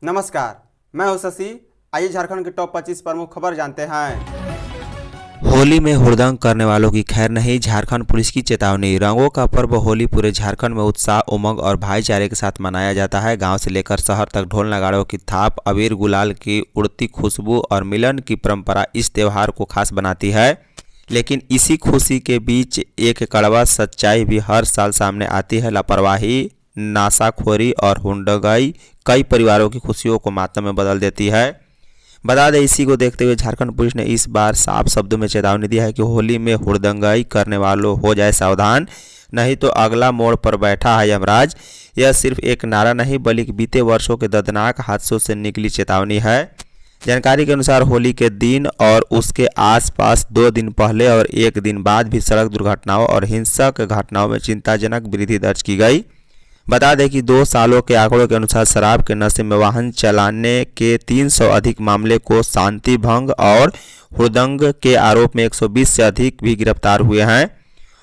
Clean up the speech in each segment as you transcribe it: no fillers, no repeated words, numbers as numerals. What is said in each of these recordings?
नमस्कार, मैं हूं शशि। आइए झारखंड की टॉप 25 प्रमुख खबर जानते हैं। होली में हुड़दंग करने वालों की खैर नहीं, झारखंड पुलिस की चेतावनी। रंगों का पर्व होली पूरे झारखंड में उत्साह, उमंग और भाईचारे के साथ मनाया जाता है। गांव से लेकर शहर तक ढोल नगाड़ों की थाप, अबीर गुलाल की उड़ती खुशबू और मिलन की परंपरा इस त्यौहार को खास बनाती है। लेकिन इसी खुशी के बीच एक कड़वा सच्चाई भी हर साल सामने आती है। लापरवाही, नशाखोरी और हुंडगाई कई परिवारों की खुशियों को मातम में बदल देती है। बता दें, इसी को देखते हुए झारखंड पुलिस ने इस बार साफ शब्दों में चेतावनी दी है कि होली में हुड़दंगाई करने वालों हो जाए सावधान, नहीं तो अगला मोड़ पर बैठा है यमराज। यह सिर्फ एक नारा नहीं बल्कि बीते वर्षों के दर्दनाक हादसों से निकली चेतावनी है। जानकारी के अनुसार होली के दिन और उसके आसपास 2 दिन पहले और 1 दिन बाद भी सड़क दुर्घटनाओं और हिंसक घटनाओं में चिंताजनक वृद्धि दर्ज की गई। बता दें कि 2 सालों के आंकड़ों के अनुसार शराब के नशे में वाहन चलाने के 300 अधिक मामले को शांति भंग और हुड़दंग के आरोप में 120 से अधिक भी गिरफ्तार हुए हैं।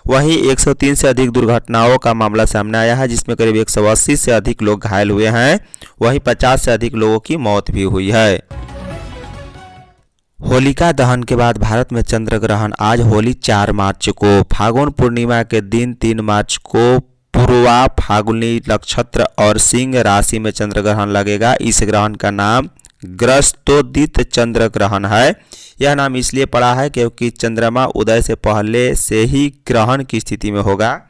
वहीं 103 से अधिक दुर्घटनाओं का मामला सामने आया है, जिसमें करीब 180 से अधिक लोग घायल हुए हैं। वहीं 50 से अधिक लोगों की मौत भी हुई है। होलिका दहन के बाद भारत में चंद्र ग्रहण। आज होली 4 मार्च को, फागुन पूर्णिमा के दिन 3 मार्च को पूर्वा फाल्गुनी नक्षत्र और सिंह राशि में चंद्र ग्रहण लगेगा। इस ग्रहण का नाम ग्रस्तोदित चंद्र ग्रहण है। यह नाम इसलिए पड़ा है क्योंकि चंद्रमा उदय से पहले से ही ग्रहण की स्थिति में होगा।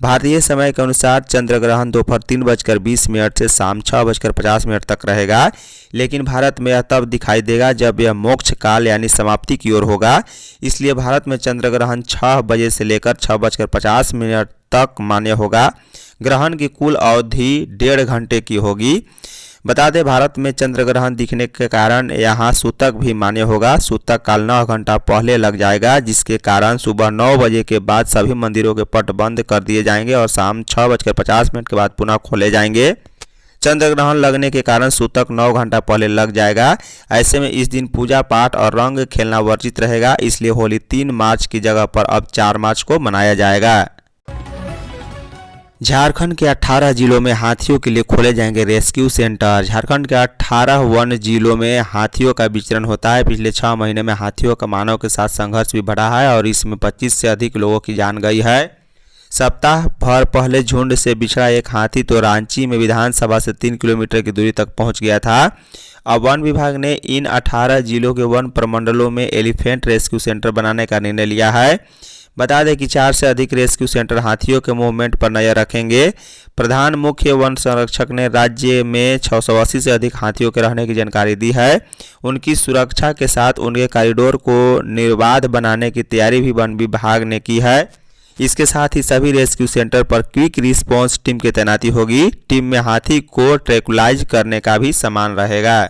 भारतीय समय के अनुसार चंद्र ग्रहण दोपहर 3:20 से शाम 6:50 तक रहेगा। लेकिन भारत में यह तब दिखाई देगा जब यह मोक्ष काल यानी समाप्ति की ओर होगा। इसलिए भारत में चंद्र ग्रहण 6 बजे से लेकर 6:50 तक मान्य होगा। ग्रहण की कुल अवधि 1.5 घंटे की होगी। बता दें, भारत में चंद्र ग्रहण दिखने के कारण यहाँ सूतक भी मान्य होगा। सूतक काल 9 घंटा पहले लग जाएगा, जिसके कारण सुबह 9 बजे के बाद सभी मंदिरों के पट बंद कर दिए जाएंगे और शाम 6:50 के बाद पुनः खोले जाएंगे। चंद्र ग्रहण लगने के कारण सूतक 9 घंटा पहले लग जाएगा। ऐसे में इस दिन पूजा पाठ और रंग खेलना वर्जित रहेगा। इसलिए होली 3 मार्च की जगह पर अब 4 मार्च को मनाया जाएगा। झारखंड के 18 जिलों में हाथियों के लिए खोले जाएंगे रेस्क्यू सेंटर। झारखंड के 18 वन जिलों में हाथियों का विचरण होता है। पिछले 6 महीने में हाथियों का मानव के साथ संघर्ष भी बढ़ा है और इसमें 25 से अधिक लोगों की जान गई है। सप्ताह भर पहले झुंड से बिछड़ा एक हाथी तो रांची में विधानसभा से 3 किलोमीटर की दूरी तक पहुंच गया था। अब वन विभाग ने इन 18 जिलों के वन प्रमंडलों में एलिफेंट रेस्क्यू सेंटर बनाने का निर्णय लिया है। बता दें कि 4 से अधिक रेस्क्यू सेंटर हाथियों के मूवमेंट पर नजर रखेंगे। प्रधान मुख्य वन संरक्षक ने राज्य में 680 से अधिक हाथियों के रहने की जानकारी दी है। उनकी सुरक्षा के साथ उनके कॉरिडोर को निर्बाध बनाने की तैयारी भी वन विभाग ने की है। इसके साथ ही सभी रेस्क्यू सेंटर पर क्विक रिस्पॉन्स टीम की तैनाती होगी। टीम में हाथी को ट्रैंकुलाइज करने का भी सामान रहेगा।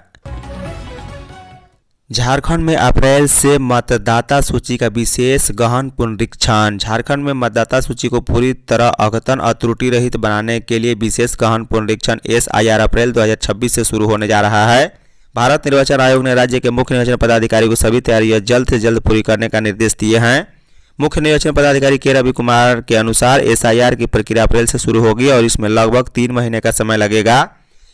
झारखंड में अप्रैल से मतदाता सूची का विशेष गहन पुनरीक्षण। झारखंड में मतदाता सूची को पूरी तरह अद्यतन और त्रुटि रहित बनाने के लिए विशेष गहन पुनरीक्षण SIR अप्रैल 2026 से शुरू होने जा रहा है। भारत निर्वाचन आयोग ने राज्य के मुख्य निर्वाचन पदाधिकारी को सभी तैयारियां जल्द से जल्द पूरी करने का निर्देश दिए हैं। मुख्य निर्वाचन पदाधिकारी के रवि कुमार के अनुसार SIR की प्रक्रिया अप्रैल से शुरू होगी और इसमें लगभग 3 महीने का समय लगेगा।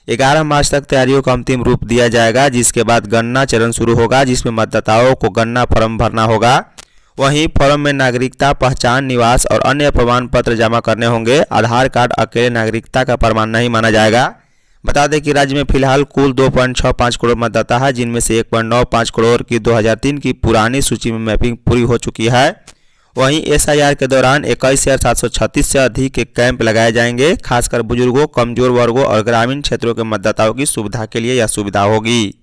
11 मार्च तक तैयारियों को अंतिम रूप दिया जाएगा, जिसके बाद गणना चरण शुरू होगा, जिसमें मतदाताओं को गणना फॉर्म भरना होगा। वहीं फॉर्म में नागरिकता, पहचान, निवास और अन्य प्रमाण पत्र जमा करने होंगे। आधार कार्ड अकेले नागरिकता का प्रमाण नहीं माना जाएगा। बता दें कि राज्य में फिलहाल कुल 2.65 करोड़ मतदाता है, जिनमें से 1.95 करोड़ की 2003 की पुरानी सूची में मैपिंग पूरी हो चुकी है। वहीं SIR के दौरान 21,736 से अधिक कैंप लगाए जाएंगे। खासकर बुजुर्गों, कमजोर वर्गों और ग्रामीण क्षेत्रों के मतदाताओं की सुविधा के लिए यह सुविधा होगी।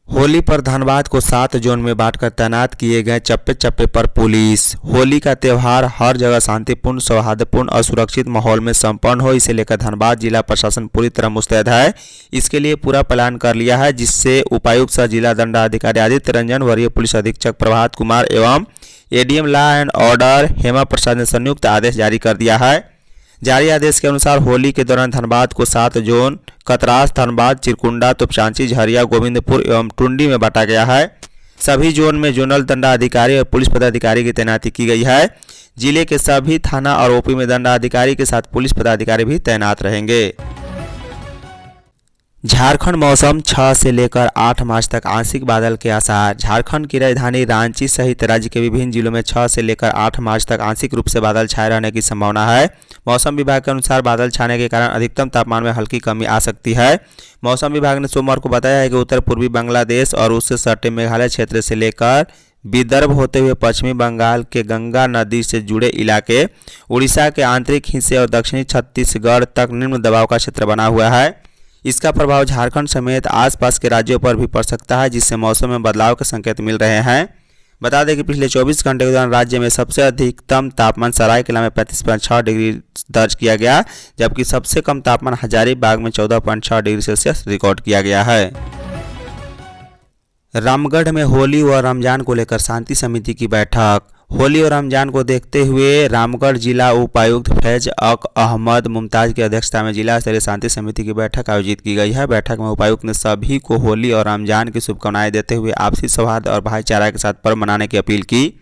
होली पर धनबाद को 7 जोन में बांटकर तैनात किए गए चप्पे चप्पे पर पुलिस। होली का त्यौहार हर जगह शांतिपूर्ण, सौहार्दपूर्ण और सुरक्षित माहौल में संपन्न हो, इसे लेकर धनबाद जिला प्रशासन पूरी तरह मुस्तैद है। इसके लिए पूरा प्लान कर लिया है, जिससे उपायुक्त सह जिला दंडाधिकारी आदित्य रंजन, वरीय पुलिस अधीक्षक प्रभात कुमार एवं ADM law and order Hema Prasad ने संयुक्त आदेश जारी कर दिया है। जारी आदेश के अनुसार होली के दौरान धनबाद को 7 जोन कतरास, धनबाद, चिरकुंडा, तोपचांची, झरिया, गोविंदपुर एवं टुंडी में बांटा गया है। सभी जोन में जोनल दंडाधिकारी और पुलिस पदाधिकारी की तैनाती की गई है। जिले के सभी थाना और ओपी में दंडाधिकारी के साथ पुलिस पदाधिकारी भी तैनात रहेंगे। झारखंड मौसम 6 से लेकर 8 मार्च तक आंशिक बादल के आसार। झारखंड की राजधानी रांची सहित राज्य के विभिन्न जिलों में 6 से लेकर 8 मार्च तक आंशिक रूप से बादल छाए रहने की संभावना है। मौसम विभाग के अनुसार बादल छाने के कारण अधिकतम तापमान में हल्की कमी आ सकती है। मौसम विभाग ने सोमवार को बताया है कि उत्तर पूर्वी बांग्लादेश और उससे सटे मेघालय क्षेत्र से लेकर विदर्भ होते हुए पश्चिमी बंगाल के गंगा नदी से जुड़े इलाके, उड़ीसा के आंतरिक हिस्से और दक्षिणी छत्तीसगढ़ तक निम्न दबाव का क्षेत्र बना हुआ है। इसका प्रभाव झारखंड समेत आसपास के राज्यों पर भी पड़ सकता है, जिससे मौसम में बदलाव के संकेत मिल रहे हैं। बता दें कि पिछले 24 घंटे के दौरान राज्य में सबसे अधिकतम तापमान सरायकेला में 35.6 डिग्री दर्ज किया गया, जबकि सबसे कम तापमान हजारीबाग में 14.6 डिग्री सेल्सियस रिकॉर्ड किया गया है। रामगढ़ में होली व रमजान को लेकर शांति समिति की बैठक। होली और रमजान को देखते हुए रामगढ़ जिला उपायुक्त फैज अक अहमद मुमताज की अध्यक्षता में जिला स्तरीय शांति समिति की बैठक आयोजित की गई है। बैठक में उपायुक्त ने सभी को होली और रमजान की शुभकामनाएं देते हुए आपसी सौहार्द और भाईचारा के साथ पर्व मनाने की अपील की।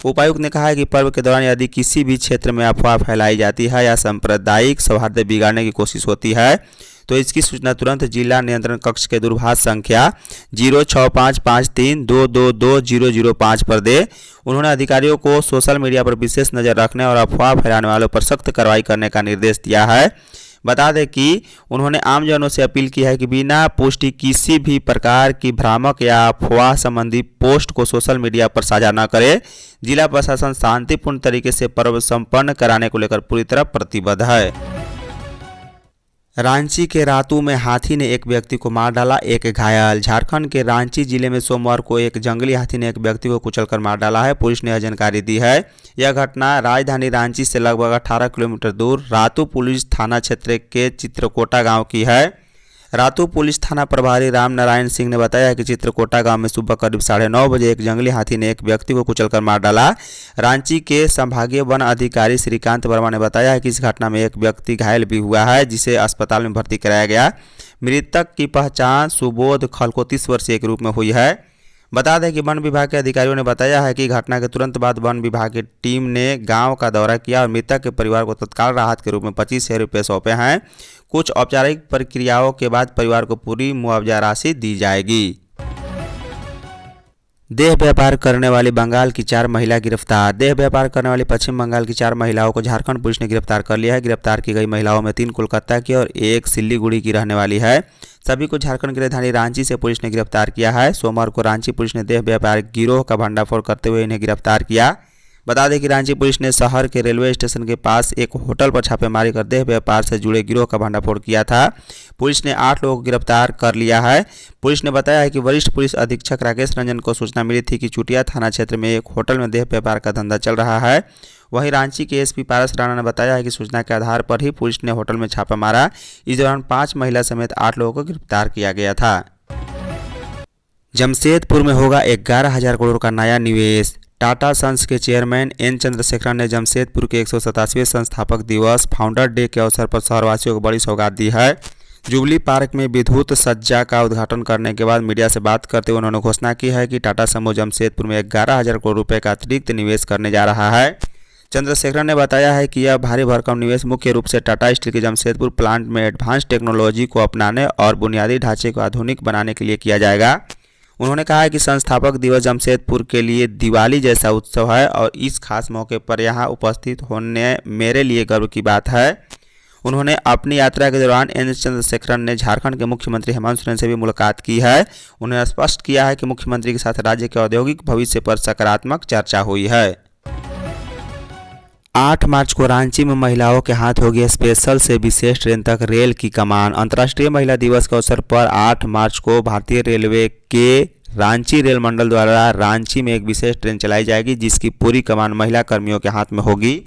उपायुक्त ने कहा है कि पर्व के दौरान यदि किसी भी क्षेत्र में अफवाह फैलाई जाती है या सांप्रदायिक सौहार्द बिगाड़ने की कोशिश होती है तो इसकी सूचना तुरंत जिला नियंत्रण कक्ष के दूरभाष संख्या 065532222005 पर दे। उन्होंने अधिकारियों को सोशल मीडिया पर विशेष नज़र रखने और अफवाह फैलाने वालों पर सख्त कार्रवाई करने का निर्देश दिया है। बता दें कि उन्होंने आमजनों से अपील की है कि बिना पुष्टि किसी भी प्रकार की भ्रामक या अफवाह संबंधी पोस्ट को सोशल मीडिया पर साझा न करे। जिला प्रशासन शांतिपूर्ण तरीके से पर्व संपन्न कराने को लेकर पूरी तरह प्रतिबद्ध है। रांची के रातू में हाथी ने एक व्यक्ति को मार डाला, एक घायल। झारखंड के रांची जिले में सोमवार को एक जंगली हाथी ने एक व्यक्ति को कुचलकर मार डाला है। पुलिस ने यह जानकारी दी है। यह घटना राजधानी रांची से लगभग 18 किलोमीटर दूर रातू पुलिस थाना क्षेत्र के चित्रकोटा गांव की है। रातू पुलिस थाना प्रभारी राम नारायण सिंह ने बताया कि चित्रकोटा गांव में सुबह करीब 9:30 बजे एक जंगली हाथी ने एक व्यक्ति को कुचलकर मार डाला। रांची के संभागीय वन अधिकारी श्रीकांत वर्मा ने बताया है कि इस घटना में एक व्यक्ति घायल भी हुआ है, जिसे अस्पताल में भर्ती कराया गया। मृतक की पहचान सुबोध खल को 30 वर्षीय के रूप में हुई है। बता दें कि वन विभाग के अधिकारियों ने बताया है कि घटना के तुरंत बाद वन विभाग की टीम ने गांव का दौरा किया और मृतक के परिवार को तत्काल राहत के रूप में 25,000 रुपये सौंपे हैं। कुछ औपचारिक प्रक्रियाओं के बाद परिवार को पूरी मुआवजा राशि दी जाएगी। देह व्यापार करने वाली बंगाल की 4 महिला गिरफ्तार। देह व्यापार करने वाली पश्चिम बंगाल की 4 महिलाओं को झारखंड पुलिस ने गिरफ्तार कर लिया है। गिरफ्तार की गई महिलाओं में 3 कोलकाता की और 1 सिल्लीगुड़ी की रहने वाली है। सभी को झारखंड की राजधानी रांची से पुलिस ने गिरफ्तार किया है। सोमवार को रांची पुलिस ने देह व्यापार गिरोह का भंडाफोड़ करते हुए इन्हें गिरफ्तार किया। बता दें कि रांची पुलिस ने शहर के रेलवे स्टेशन के पास एक होटल पर छापेमारी कर देह व्यापार से जुड़े गिरोह का भंडाफोड़ किया था। पुलिस ने 8 लोगों को गिरफ्तार कर लिया है। पुलिस ने बताया है कि वरिष्ठ पुलिस अधीक्षक राकेश रंजन को सूचना मिली थी कि चुटिया थाना क्षेत्र में एक होटल में देह व्यापार का धंधा चल रहा है। वहीं रांची के एसपी पारस राणा ने बताया है कि सूचना के आधार पर ही पुलिस ने होटल में छापा मारा। इस दौरान 5 महिला समेत 8 लोगों को गिरफ्तार किया गया था। जमशेदपुर में होगा 11,000 करोड़ का नया निवेश। टाटा सन्स के चेयरमैन एन चंद्रशेखरन ने जमशेदपुर के 187वें संस्थापक दिवस फाउंडर डे के अवसर पर शहरवासियों को बड़ी सौगात दी है। जुबली पार्क में विद्युत सज्जा का उद्घाटन करने के बाद मीडिया से बात करते हुए उन्होंने घोषणा की है कि टाटा समूह जमशेदपुर में 11,000 करोड़ रुपए का अतिरिक्त निवेश करने जा रहा है। चंद्रशेखरन ने बताया है कि यह भारी भरकम निवेश मुख्य रूप से टाटा स्टील के जमशेदपुर प्लांट में एडवांस टेक्नोलॉजी को अपनाने और बुनियादी ढांचे को आधुनिक बनाने के लिए किया जाएगा। उन्होंने कहा है कि संस्थापक दिवस जमशेदपुर के लिए दिवाली जैसा उत्सव है और इस खास मौके पर यहां उपस्थित होने मेरे लिए गर्व की बात है। उन्होंने अपनी यात्रा के दौरान एन चंद्रशेखरन ने झारखंड के मुख्यमंत्री हेमंत सोरेन से भी मुलाकात की है। उन्होंने स्पष्ट किया है कि मुख्यमंत्री के साथ राज्य के औद्योगिक भविष्य पर सकारात्मक चर्चा हुई है। 8 मार्च को रांची में महिलाओं के हाथ होगी स्पेशल से विशेष ट्रेन तक रेल की कमान। अंतर्राष्ट्रीय महिला दिवस के अवसर पर 8 मार्च को भारतीय रेलवे के रांची रेल मंडल द्वारा रांची में एक विशेष ट्रेन चलाई जाएगी, जिसकी पूरी कमान महिला कर्मियों के हाथ में होगी।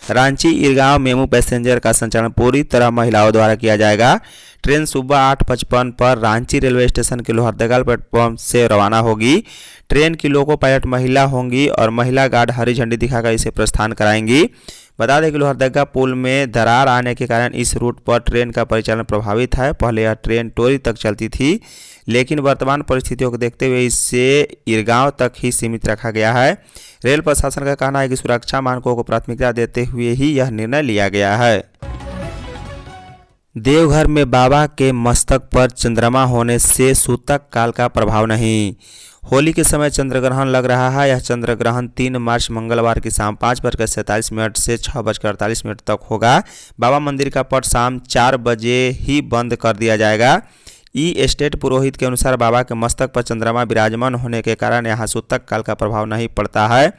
रांची इरगांव मेमू पैसेंजर का संचालन पूरी तरह महिलाओं द्वारा किया जाएगा। ट्रेन सुबह 8:55 पर रांची रेलवे स्टेशन के लोहरदगा प्लेटफॉर्म से रवाना होगी। ट्रेन की लोको पायलट महिला होंगी और महिला गार्ड हरी झंडी दिखाकर इसे प्रस्थान कराएंगी। बता दें कि लोहरदगा पुल में दरार आने के कारण इस रूट पर ट्रेन का परिचालन प्रभावित है। पहले यह ट्रेन टोरी तक चलती थी, लेकिन वर्तमान परिस्थितियों को देखते हुए इसे इरगांव तक ही सीमित रखा गया है। रेल प्रशासन का कहना है कि सुरक्षा मानकों को प्राथमिकता देते हुए ही यह निर्णय लिया गया है। देवघर में बाबा के मस्तक पर चंद्रमा होने से सूतक काल का प्रभाव नहीं। होली के समय चंद्रग्रहण लग रहा है। यह चंद्रग्रहण 3 मार्च मंगलवार की शाम 5:47 से 6:48 तक होगा। बाबा मंदिर का पट शाम 4 बजे ही बंद कर दिया जाएगा। ई स्टेट पुरोहित के अनुसार बाबा के मस्तक पर चंद्रमा विराजमान होने के कारण यहाँ सूतक काल का प्रभाव नहीं पड़ता है।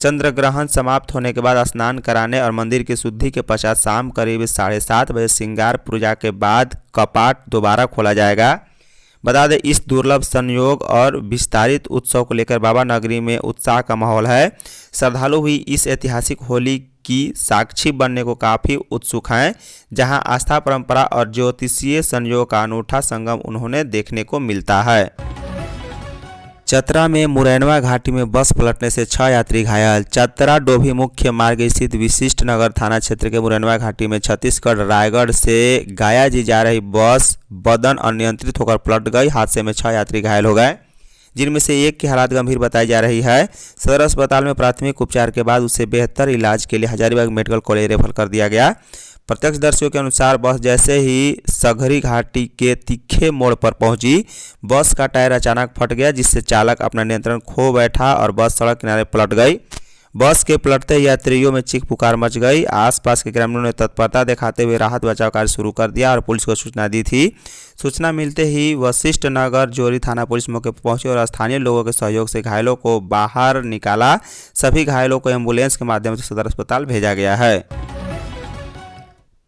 चंद्र ग्रहण समाप्त होने के बाद स्नान कराने और मंदिर की शुद्धि के पश्चात शाम करीब 7:30 बजे श्रृंगार पूजा के बाद कपाट दोबारा खोला जाएगा। बता दें, इस दुर्लभ संयोग और विस्तारित उत्सव को लेकर बाबा नगरी में उत्साह का माहौल है। श्रद्धालु भी इस ऐतिहासिक होली की साक्षी बनने को काफ़ी उत्सुक हैं, जहां आस्था, परंपरा और ज्योतिषीय संयोग का अनूठा संगम उन्होंने देखने को मिलता है। चतरा में मुरैनवा घाटी में बस पलटने से 6 यात्री घायल। चतरा डोभी मुख्य मार्ग स्थित विशिष्ट नगर थाना क्षेत्र के मुरैनवा घाटी में छत्तीसगढ़ रायगढ़ से गया जी जा रही बस बदन अनियंत्रित होकर पलट गई। हादसे में 6 यात्री घायल हो गए, जिनमें से एक की हालत गंभीर बताई जा रही है। सदर अस्पताल में प्राथमिक उपचार के बाद उसे बेहतर इलाज के लिए हजारीबाग मेडिकल कॉलेज रेफर कर दिया गया। प्रत्यक्षदर्शियों के अनुसार बस जैसे ही सघरी घाटी के तीखे मोड़ पर पहुंची, बस का टायर अचानक फट गया, जिससे चालक अपना नियंत्रण खो बैठा और बस सड़क किनारे पलट गई। बस के पलटते यात्रियों में चीख पुकार मच गई। आसपास के ग्रामीणों ने तत्परता दिखाते हुए राहत बचाव कार्य शुरू कर दिया और पुलिस को सूचना दी थी। सूचना मिलते ही वशिष्ठ नगर जोरी थाना पुलिस मौके पर पहुंची और स्थानीय लोगों के सहयोग से घायलों को बाहर निकाला। सभी घायलों को एम्बुलेंस के माध्यम से सदर अस्पताल भेजा गया है।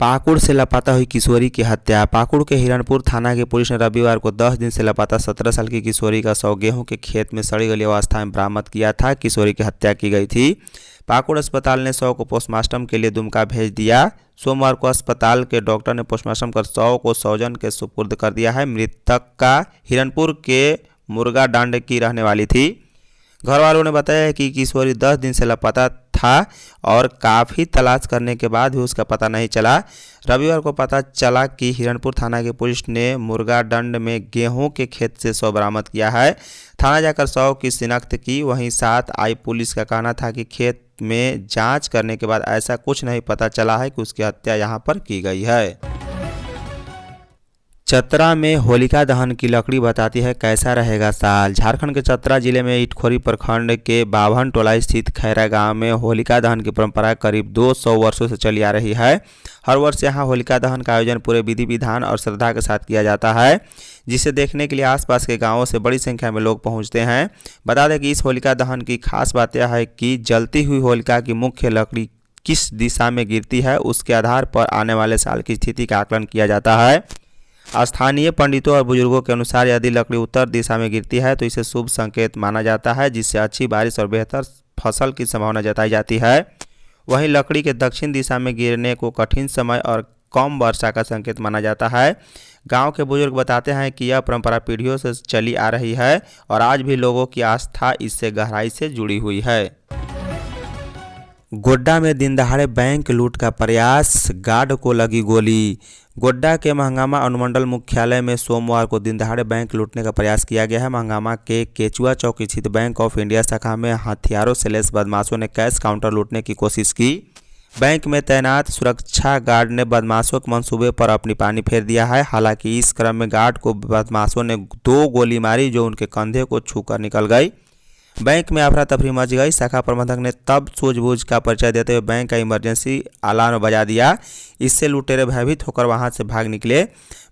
पाकुड़ से लापता हुई किशोरी की हत्या। पाकुड़ के हिरणपुर थाना की पुलिस ने रविवार को 10 दिन से लापता 17 साल की किशोरी का शव गेहूं के खेत में सड़ी गली अवस्था में बरामद किया था। किशोरी की हत्या की गई थी। पाकुड़ अस्पताल ने शव को पोस्टमार्टम के लिए दुमका भेज दिया। सोमवार को अस्पताल के डॉक्टर ने पोस्टमार्टम कर शव को स्वजन के सुपुर्द कर दिया है। मृतक का हिरणपुर के मुर्गा डांड की रहने वाली थी। घर वालों ने बताया कि किशोरी 10 दिन से लापता था और काफ़ी तलाश करने के बाद भी उसका पता नहीं चला। रविवार को पता चला कि हिरणपुर थाना की पुलिस ने मुर्गा डंड में गेहूं के खेत से शव बरामद किया है। थाना जाकर शव की शिनाख्त की। वहीं साथ आई पुलिस का कहना था कि खेत में जांच करने के बाद ऐसा कुछ नहीं पता चला है कि उसकी हत्या यहां पर की गई है। चतरा में होलिका दहन की लकड़ी बताती है कैसा रहेगा साल। झारखंड के चतरा जिले में इटखोरी प्रखंड के बाभन टोला स्थित खैरा गांव में होलिका दहन की परंपरा करीब 200 वर्षों से चली आ रही है। हर वर्ष यहां होलिका दहन का आयोजन पूरे विधि विधान और श्रद्धा के साथ किया जाता है, जिसे देखने के लिए आसपास के गांवों से बड़ी संख्या में लोग पहुंचते हैं। बता दें कि इस होलिका दहन की खास बात यह है कि जलती हुई होलिका की मुख्य लकड़ी किस दिशा में गिरती है, उसके आधार पर आने वाले साल की स्थिति का आकलन किया जाता है। स्थानीय पंडितों और बुजुर्गों के अनुसार यदि लकड़ी उत्तर दिशा में गिरती है तो इसे शुभ संकेत माना जाता है, जिससे अच्छी बारिश और बेहतर फसल की संभावना जताई जाती है। वहीं लकड़ी के दक्षिण दिशा में गिरने को कठिन समय और कम वर्षा का संकेत माना जाता है। गांव के बुजुर्ग बताते हैं कि यह परंपरा पीढ़ियों से चली आ रही है और आज भी लोगों की आस्था इससे गहराई से जुड़ी हुई है। गोड्डा में दिनदहाड़े बैंक लूट का प्रयास, गार्ड को लगी गोली। गोड्डा के महंगामा अनुमंडल मुख्यालय में सोमवार को दिनदहाड़े बैंक लूटने का प्रयास किया गया है। महंगामा के केचुआ चौक स्थित बैंक ऑफ इंडिया शाखा में हथियारों से लैस बदमाशों ने कैश काउंटर लूटने की कोशिश की। बैंक में तैनात सुरक्षा गार्ड ने बदमाशों के मंसूबे पर अपनी पानी फेर दिया है। हालांकि इस क्रम में गार्ड को बदमाशों ने 2 गोली मारी, जो उनके कंधे को छूकर निकल गई। बैंक में अफरा तफरी मच गई। शाखा प्रबंधक ने तब सूझबूझ का परिचय देते हुए बैंक का इमरजेंसी अलार्म बजा दिया। इससे लुटेरे भयभीत होकर वहां से भाग निकले।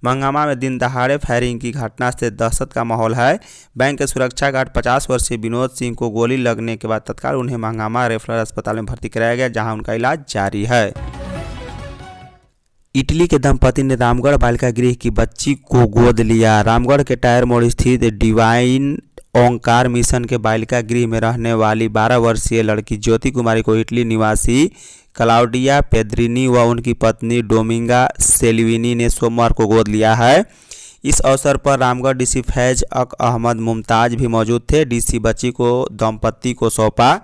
महंगामा में दिन दहाड़े फायरिंग की घटना से दहशत का माहौल है। बैंक के सुरक्षा गार्ड 50 वर्षीय विनोद सिंह को गोली लगने के बाद तत्काल उन्हें महंगामा रेफरल अस्पताल में भर्ती कराया गया, जहां उनका इलाज जारी है। इटली के दंपति ने रामगढ़ बालिका गृह की बच्ची को गोद लिया। रामगढ़ के टायर मोड़ स्थित डिवाइन ओंकार मिशन के बालिका गृह में रहने वाली 12 वर्षीय लड़की ज्योति कुमारी को इटली निवासी क्लाउडिया पेद्रिनी व उनकी पत्नी डोमिंगा सेल्विनी ने सोमवार को गोद लिया है। इस अवसर पर रामगढ़ डीसी फैज अक अहमद मुमताज भी मौजूद थे। डीसी बच्ची को दंपति को सौंपा।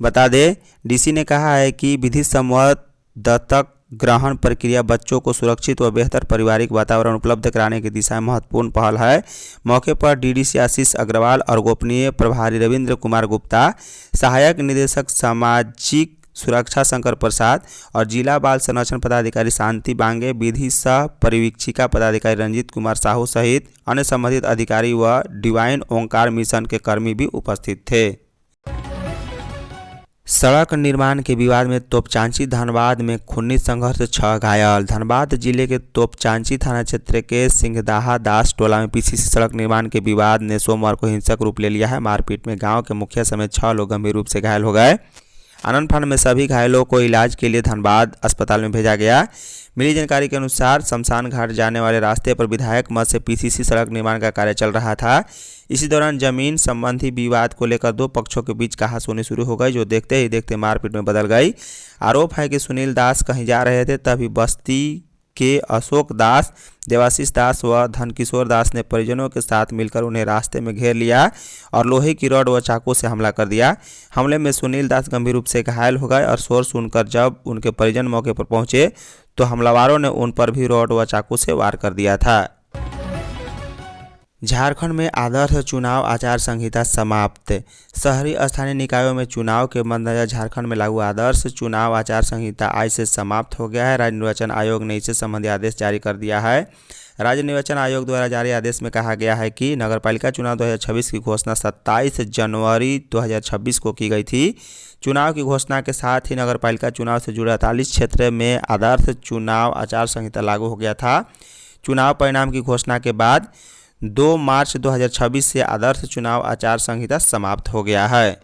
बता दें, डीसी ने कहा है कि विधि सम्मत दत्तक ग्रहण प्रक्रिया बच्चों को सुरक्षित व बेहतर पारिवारिक वातावरण उपलब्ध कराने की दिशा में महत्वपूर्ण पहल है। मौके पर डीडीसी आशीष अग्रवाल और गोपनीय प्रभारी रविंद्र कुमार गुप्ता, सहायक निदेशक सामाजिक सुरक्षा शंकर प्रसाद और जिला बाल संरक्षण पदाधिकारी शांति बांगे, विधि सह परिवीक्षिका पदाधिकारी रंजीत कुमार साहू सहित अन्य संबंधित अधिकारी व डिवाइन ओंकार मिशन के कर्मी भी उपस्थित थे। सड़क निर्माण के विवाद में तोपचांची धनबाद में खूनी संघर्ष, 6 घायल। धनबाद जिले के तोपचांची थाना क्षेत्र के सिंहदाहा दास टोला में पीसीसी सड़क निर्माण के विवाद ने सोमवार को हिंसक रूप ले लिया है। मारपीट में गांव के मुखिया समेत 6 लोग गंभीर रूप से घायल हो गए। आनंद फानन में सभी घायलों को इलाज के लिए धनबाद अस्पताल में भेजा गया। मिली जानकारी के अनुसार शमशान घाट जाने वाले रास्ते पर विधायक मद से पीसीसी सड़क निर्माण का कार्य चल रहा था। इसी दौरान जमीन संबंधी विवाद को लेकर 2 पक्षों के बीच कहासुनी शुरू हो गई, जो देखते ही देखते मारपीट में बदल गई। आरोप है कि सुनील दास कहीं जा रहे थे, तभी बस्ती के अशोक दास, देवाशीष दास व धनकिशोर दास ने परिजनों के साथ मिलकर उन्हें रास्ते में घेर लिया और लोहे की रॉड व चाकू से हमला कर दिया। हमले में सुनील दास गंभीर रूप से घायल हो गए और शोर सुनकर जब उनके परिजन मौके पर पहुंचे तो हमलावरों ने उन पर भी रॉड व चाकू से वार कर दिया था। झारखंड में आदर्श चुनाव आचार संहिता समाप्त। शहरी स्थानीय निकायों में चुनाव के मद्देनजर झारखंड में लागू आदर्श चुनाव आचार संहिता आज से समाप्त हो गया है। राज्य निर्वाचन आयोग ने इससे संबंधी आदेश जारी कर दिया है। राज्य निर्वाचन आयोग द्वारा जारी आदेश में कहा गया है कि नगरपालिका चुनाव 2026 की घोषणा 27 जनवरी 2026 को की गई थी। चुनाव की घोषणा के साथ ही नगरपालिका चुनाव से जुड़े 48 क्षेत्र में आदर्श चुनाव आचार संहिता लागू हो गया था। चुनाव परिणाम की घोषणा के बाद 2 मार्च 2026 से आदर्श चुनाव आचार संहिता समाप्त हो गया है।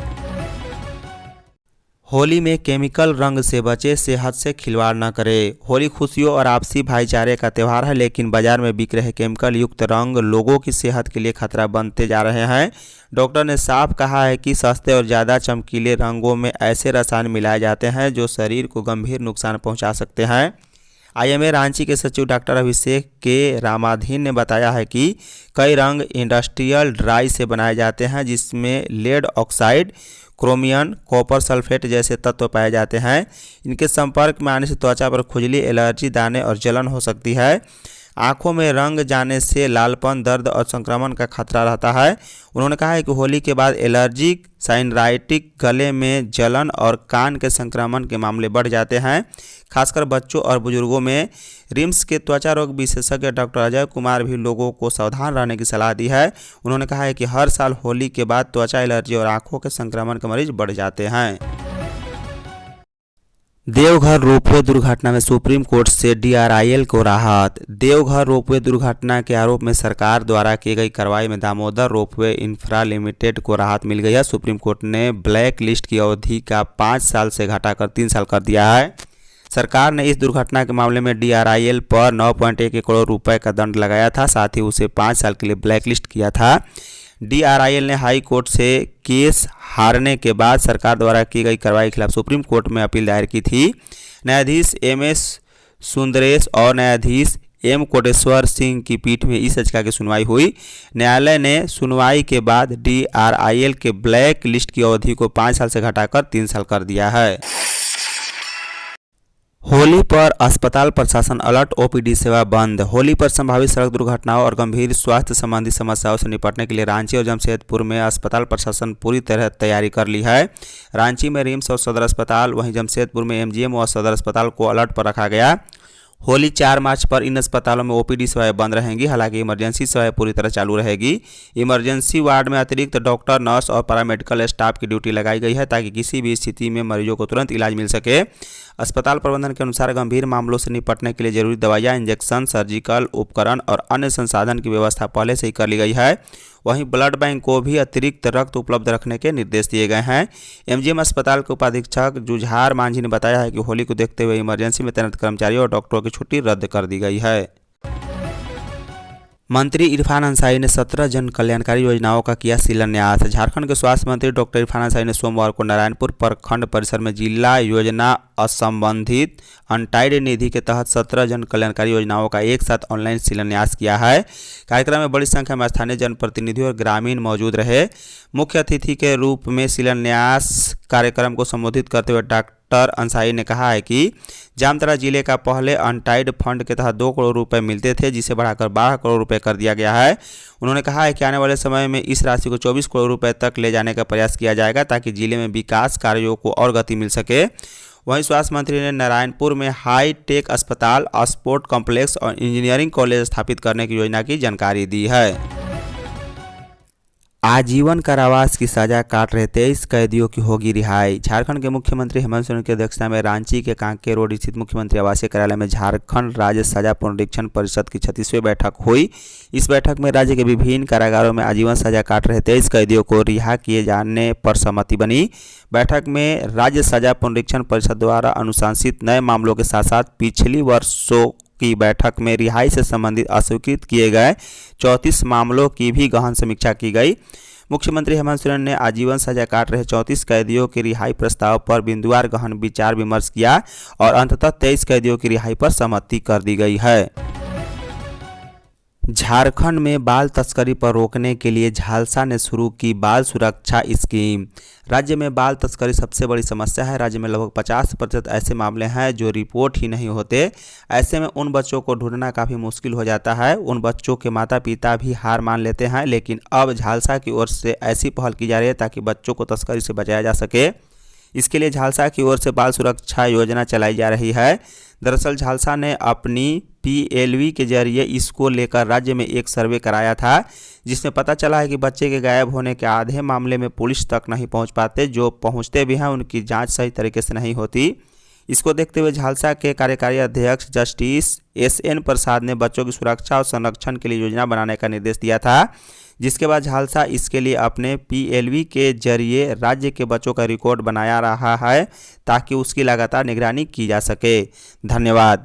होली में केमिकल रंग से बचे, सेहत से खिलवाड़ न करें। होली खुशियों और आपसी भाईचारे का त्यौहार है, लेकिन बाजार में बिक रहे केमिकल युक्त रंग लोगों की सेहत के लिए खतरा बनते जा रहे हैं। डॉक्टर ने साफ कहा है कि सस्ते और ज़्यादा चमकीले रंगों में ऐसे रसायन मिलाए जाते हैं जो शरीर को गंभीर नुकसान पहुंचा सकते हैं। आईएमए रांची के सचिव डॉक्टर अभिषेक के रामाधीन ने बताया है कि कई रंग इंडस्ट्रियल ड्राई से बनाए जाते हैं, जिसमें lead oxide, chromium, copper sulphate जैसे तत्व पाए जाते हैं। इनके संपर्क में आने से त्वचा पर खुजली, एलर्जी, दाने और जलन हो सकती है। आंखों में रंग जाने से लालपन, दर्द और संक्रमण का खतरा रहता है। उन्होंने कहा है कि होली के बाद एलर्जिक साइनराइटिक, गले में जलन और कान के संक्रमण के मामले बढ़ जाते हैं, खासकर बच्चों और बुजुर्गों में। रिम्स के त्वचा रोग विशेषज्ञ डॉक्टर अजय कुमार भी लोगों को सावधान रहने की सलाह दी है। उन्होंने कहा है कि हर साल होली के बाद त्वचा एलर्जी और आंखों के संक्रमण के मरीज बढ़ जाते हैं। देवघर रोपवे दुर्घटना में सुप्रीम कोर्ट से डीआरआईएल को राहत। देवघर रोपवे दुर्घटना के आरोप में सरकार द्वारा की गई कार्रवाई में दामोदर रोपवे इंफ्रा लिमिटेड को राहत मिल गई है। सुप्रीम कोर्ट ने ब्लैक लिस्ट की अवधि का 5 साल से घटाकर 3 साल कर दिया है। सरकार ने इस दुर्घटना के मामले में डीआरआईएल पर 9.1 करोड़ रुपए का दंड लगाया था, साथ ही उसे 5 साल के लिए ब्लैक लिस्ट किया था। डीआरआईएल ने हाई कोर्ट से केस हारने के बाद सरकार द्वारा की गई कार्रवाई के खिलाफ सुप्रीम कोर्ट में अपील दायर की थी। न्यायाधीश एमएस सुंदरेश और न्यायाधीश एम कोटेश्वर सिंह की पीठ में इस याचिका की सुनवाई हुई। न्यायालय ने सुनवाई के बाद डीआरआईएल के ब्लैक लिस्ट की अवधि को 5 साल से घटाकर 3 साल कर दिया है। होली पर अस्पताल प्रशासन अलर्ट, ओपीडी सेवा बंद। होली पर संभावित सड़क दुर्घटनाओं और गंभीर स्वास्थ्य संबंधी समस्याओं से निपटने के लिए रांची और जमशेदपुर में अस्पताल प्रशासन पूरी तरह तैयारी कर ली है। रांची में रिम्स और सदर अस्पताल, वहीं जमशेदपुर में एमजीएम और सदर अस्पताल को अलर्ट पर रखा गया। होली 4 मार्च पर इन अस्पतालों में ओपीडी सेवाएं बंद रहेंगी, हालांकि इमरजेंसी सेवाएं पूरी तरह चालू रहेगी। इमरजेंसी वार्ड में अतिरिक्त डॉक्टर, नर्स और पैरामेडिकल स्टाफ की ड्यूटी लगाई गई है ताकि किसी भी स्थिति में मरीजों को तुरंत इलाज मिल सके। अस्पताल प्रबंधन के अनुसार गंभीर मामलों से निपटने के लिए जरूरी दवाइयाँ, इंजेक्शन, सर्जिकल उपकरण और अन्य संसाधन की व्यवस्था पहले से ही कर ली गई है। वहीं ब्लड बैंक को भी अतिरिक्त रक्त उपलब्ध रखने के निर्देश दिए गए हैं। एमजीएम अस्पताल के उपाधीक्षक जुझार मांझी ने बताया है कि होली को देखते हुए इमरजेंसी में तैनात कर्मचारियों और डॉक्टरों की छुट्टी रद्द कर दी गई है। मंत्री इरफान अंसारी ने 17 जन कल्याणकारी योजनाओं का किया शिलान्यास। झारखंड के स्वास्थ्य मंत्री डॉक्टर इरफान अंसारी ने सोमवार को नारायणपुर प्रखंड परिसर में जिला योजना असंबंधित अनटाइड निधि के तहत 17 जन कल्याणकारी योजनाओं का एक साथ ऑनलाइन शिलान्यास किया है। कार्यक्रम में बड़ी संख्या में स्थानीय जनप्रतिनिधि और ग्रामीण मौजूद रहे। मुख्य अतिथि के रूप में शिलान्यास कार्यक्रम को संबोधित करते हुए डॉक्टर अंसारी ने कहा है कि जामताड़ा जिले का पहले अनटाइड फंड के तहत 2 करोड़ रुपए मिलते थे, जिसे बढ़ाकर 12 करोड़ रुपए कर दिया गया है। उन्होंने कहा है कि आने वाले समय में इस राशि को 24 करोड़ रुपए तक ले जाने का प्रयास किया जाएगा ताकि जिले में विकास कार्यों को और गति मिल सके। वहीं स्वास्थ्य मंत्री ने नारायणपुर में हाई टेक अस्पताल, स्पोर्ट कॉम्प्लेक्स और इंजीनियरिंग कॉलेज स्थापित करने की योजना की जानकारी दी है। आजीवन कारावास की सजा काट रहे 23 कैदियों की होगी रिहाई। झारखंड के मुख्यमंत्री हेमंत सोरेन की अध्यक्षता में रांची के कांके रोड स्थित मुख्यमंत्री आवासीय कार्यालय में झारखंड राज्य सजा पुनरीक्षण परिषद की 36वीं बैठक हुई। इस बैठक में राज्य के विभिन्न कारागारों में आजीवन सजा काट रहे 23 कैदियों को रिहा किए जाने पर सहमति बनी। बैठक में राज्य सजा पुनरीक्षण परिषद द्वारा अनुशंसित नए मामलों के साथ साथ पिछली वर्षों की बैठक में रिहाई से संबंधित अस्वीकृत किए गए 34 मामलों की भी गहन समीक्षा की गई। मुख्यमंत्री हेमंत सोरेन ने आजीवन सजा काट रहे 34 कैदियों की रिहाई प्रस्ताव पर बिंदुवार गहन विचार विमर्श किया और अंततः 23 कैदियों की रिहाई पर सहमति कर दी गई है। झारखंड में बाल तस्करी पर रोकने के लिए झालसा ने शुरू की बाल सुरक्षा स्कीम। राज्य में बाल तस्करी सबसे बड़ी समस्या है। राज्य में लगभग 50% ऐसे मामले हैं जो रिपोर्ट ही नहीं होते। ऐसे में उन बच्चों को ढूंढना काफ़ी मुश्किल हो जाता है। उन बच्चों के माता पिता भी हार मान लेते हैं, लेकिन अब झालसा की ओर से ऐसी पहल की जा रही है ताकि बच्चों को तस्करी से बचाया जा सके। इसके लिए झालसा की ओर से बाल सुरक्षा योजना चलाई जा रही है। दरअसल झालसा ने अपनी PLV के जरिए इसको लेकर राज्य में एक सर्वे कराया था, जिसमें पता चला है कि बच्चे के गायब होने के आधे मामले में पुलिस तक नहीं पहुंच पाते। जो पहुंचते भी हैं उनकी जांच सही तरीके से नहीं होती। इसको देखते हुए झालसा के कार्यकारी अध्यक्ष जस्टिस SN प्रसाद ने बच्चों की सुरक्षा और संरक्षण के लिए योजना बनाने का निर्देश दिया था, जिसके बाद झालसा इसके लिए अपने PLV के जरिए राज्य के बच्चों का रिकॉर्ड बनाया रहा है ताकि उसकी लगातार निगरानी की जा सके। धन्यवाद।